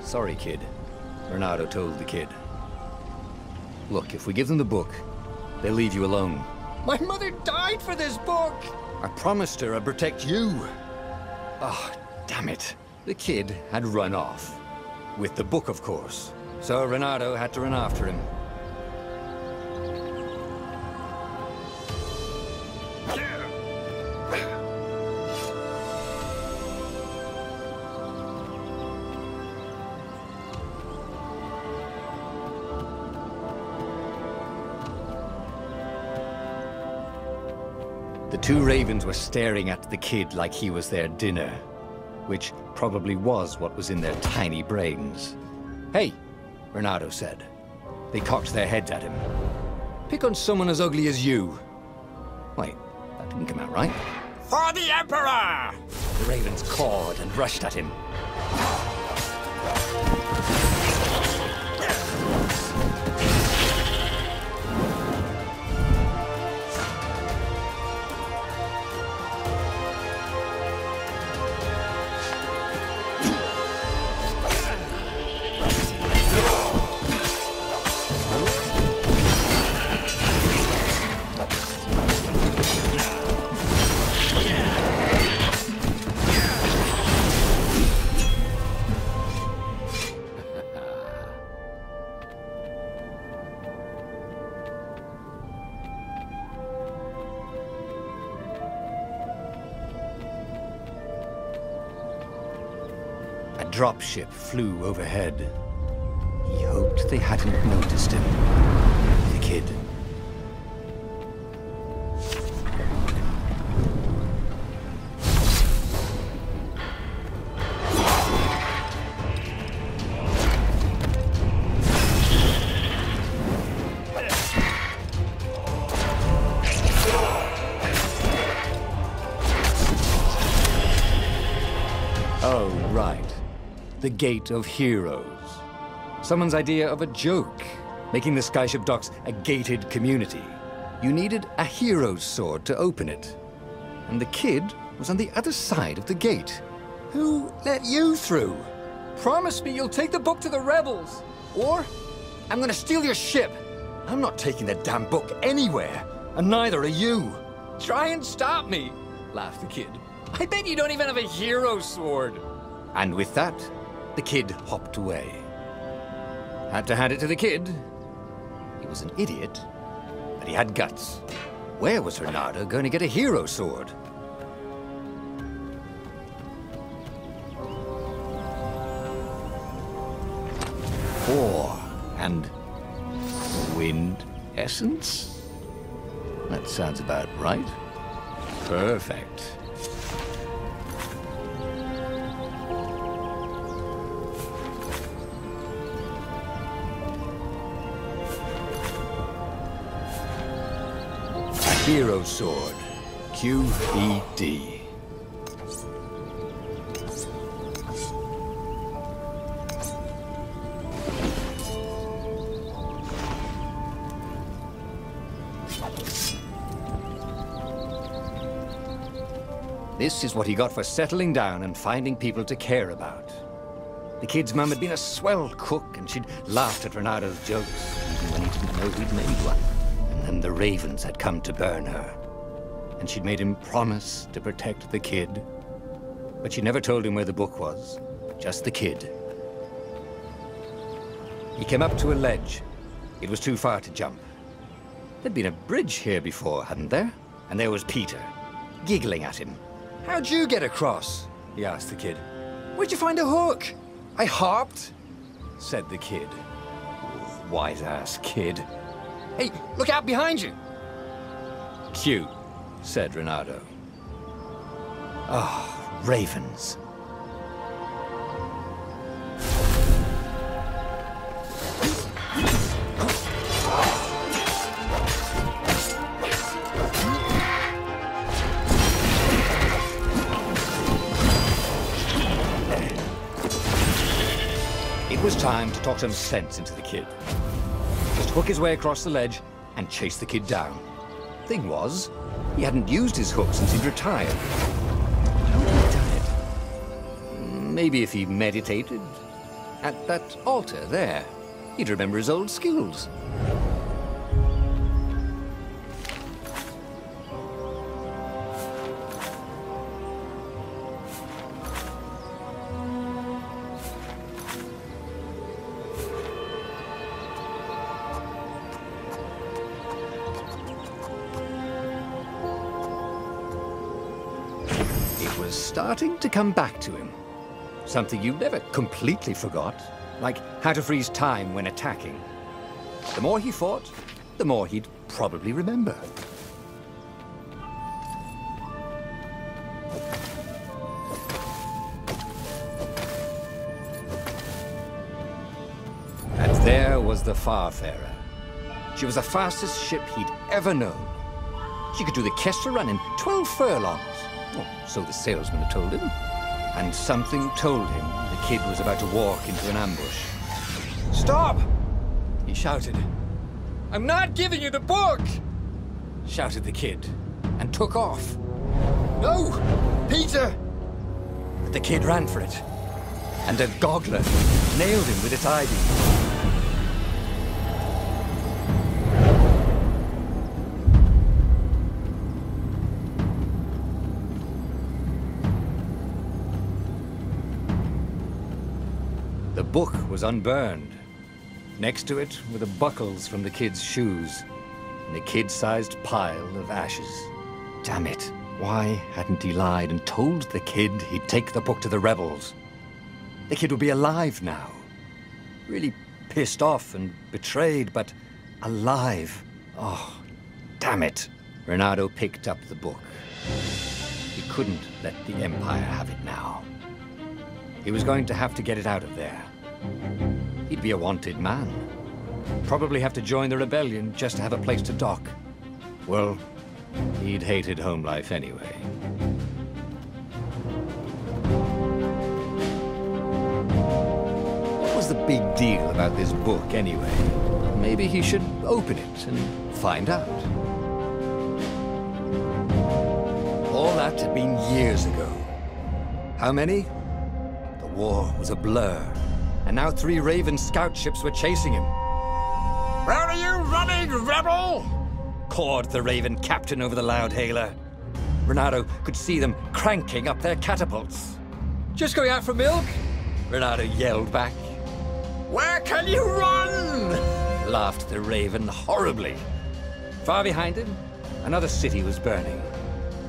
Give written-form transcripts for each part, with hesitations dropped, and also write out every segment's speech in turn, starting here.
Sorry, kid, Renato told the kid. Look, if we give them the book, they'll leave you alone. My mother died for this book! I promised her I'd protect you. Oh, damn it. The kid had run off. With the book, of course. So Renato had to run after him. The two ravens were staring at the kid like he was their dinner, which probably was what was in their tiny brains. Hey, Renato said. They cocked their heads at him. Pick on someone as ugly as you. Wait, that didn't come out right. For the Emperor! The ravens cawed and rushed at him. A dropship flew overhead. He hoped they hadn't noticed him. The kid. Oh, right. The Gate of Heroes. Someone's idea of a joke, making the Skyship Docks a gated community. You needed a hero's sword to open it. And the kid was on the other side of the gate. Who let you through? Promise me you'll take the book to the rebels! Or I'm gonna steal your ship. I'm not taking the damn book anywhere, and neither are you. Try and stop me, laughed the kid. I bet you don't even have a hero's sword. And with that, the kid hopped away. Had to hand it to the kid. He was an idiot, but he had guts. Where was Renato going to get a hero sword? Ore and wind essence? That sounds about right. Perfect. Hero Sword, QED. This is what he got for settling down and finding people to care about. The kid's mum had been a swell cook, and she'd laughed at Renato's jokes, even when he didn't know he'd made one. And the ravens had come to burn her. And she'd made him promise to protect the kid. But she never told him where the book was, just the kid. He came up to a ledge. It was too far to jump. There'd been a bridge here before, hadn't there? And there was Peter, giggling at him. How'd you get across? He asked the kid. Where'd you find a hook? I hopped, said the kid. Wise-ass kid. Hey, look out behind you! Cute, said Renato. Oh, ravens. It was time to talk some sense into the kid. Just hook his way across the ledge and chase the kid down. Thing was, he hadn't used his hook since he'd retired. How had he done it? Maybe if he meditated, At that altar there. He'd remember his old skills. It was starting to come back to him. Something you never completely forgot, like how to freeze time when attacking. The more he fought, the more he'd probably remember. And there was the Farfarer. She was the fastest ship he'd ever known. She could do the Kestra run in 12 furlongs. Oh, so the salesman had told him. And something told him the kid was about to walk into an ambush. Stop! He shouted. I'm not giving you the book! Shouted the kid, and took off. No! Peter! But the kid ran for it, and a goggler nailed him with its ivy. The book was unburned. Next to it were the buckles from the kid's shoes, and a kid-sized pile of ashes. Damn it, why hadn't he lied and told the kid he'd take the book to the rebels? The kid would be alive now. Really pissed off and betrayed, but alive. Oh, damn it. Renato picked up the book. He couldn't let the Empire have it now. He was going to have to get it out of there. He'd be a wanted man. Probably have to join the rebellion just to have a place to dock. Well, he'd hated home life anyway. What was the big deal about this book anyway? Maybe he should open it and find out. All that had been years ago. How many? The war was a blur. And now 3 Raven scout ships were chasing him. Where are you running, rebel? Cawed the Raven captain over the loud hailer. Renato could see them cranking up their catapults. Just going out for milk? Renato yelled back. Where can you run? Laughed the Raven horribly. Far behind him, another city was burning.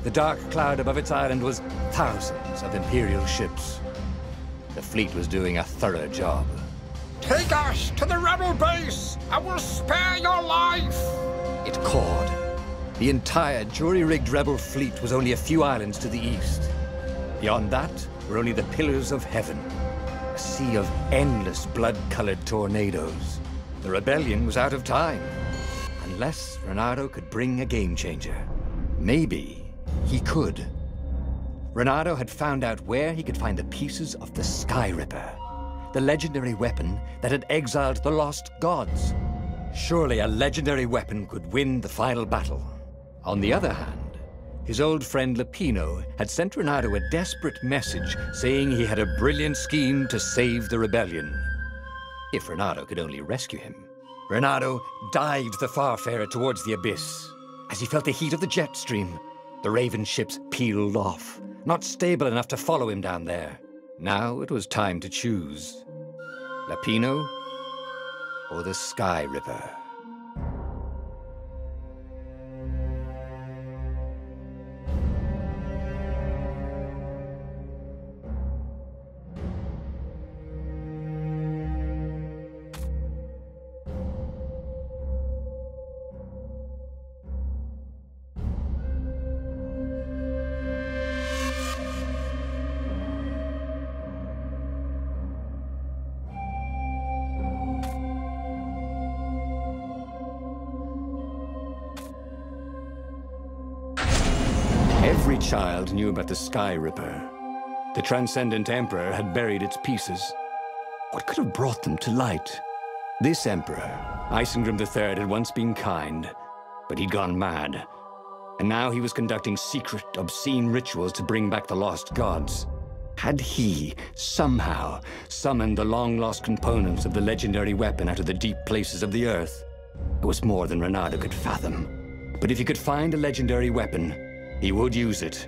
The dark cloud above its island was thousands of Imperial ships. The fleet was doing a thorough job. Take us to the rebel base! I will spare your life! It cawed. The entire jury-rigged rebel fleet was only a few islands to the east. Beyond that were only the pillars of heaven. A sea of endless blood-colored tornadoes. The rebellion was out of time. Unless Renato could bring a game-changer. Maybe he could. Renato had found out where he could find the pieces of the Sky Ripper, the legendary weapon that had exiled the lost gods. Surely a legendary weapon could win the final battle. On the other hand, his old friend Lapino had sent Renato a desperate message saying he had a brilliant scheme to save the rebellion. If Renato could only rescue him. Renato dived the Farfarer towards the abyss. As he felt the heat of the jet stream, the Raven ships peeled off, not stable enough to follow him down there. Now it was time to choose. Lapino or the Sky Ripper? Every child knew about the Sky Ripper. The Transcendent Emperor had buried its pieces. What could have brought them to light? This Emperor, Isengrim III, had once been kind, but he'd gone mad. And now he was conducting secret, obscene rituals to bring back the lost gods. Had he, somehow, summoned the long-lost components of the legendary weapon out of the deep places of the Earth? It was more than Reynardo could fathom. But if he could find a legendary weapon, he would use it,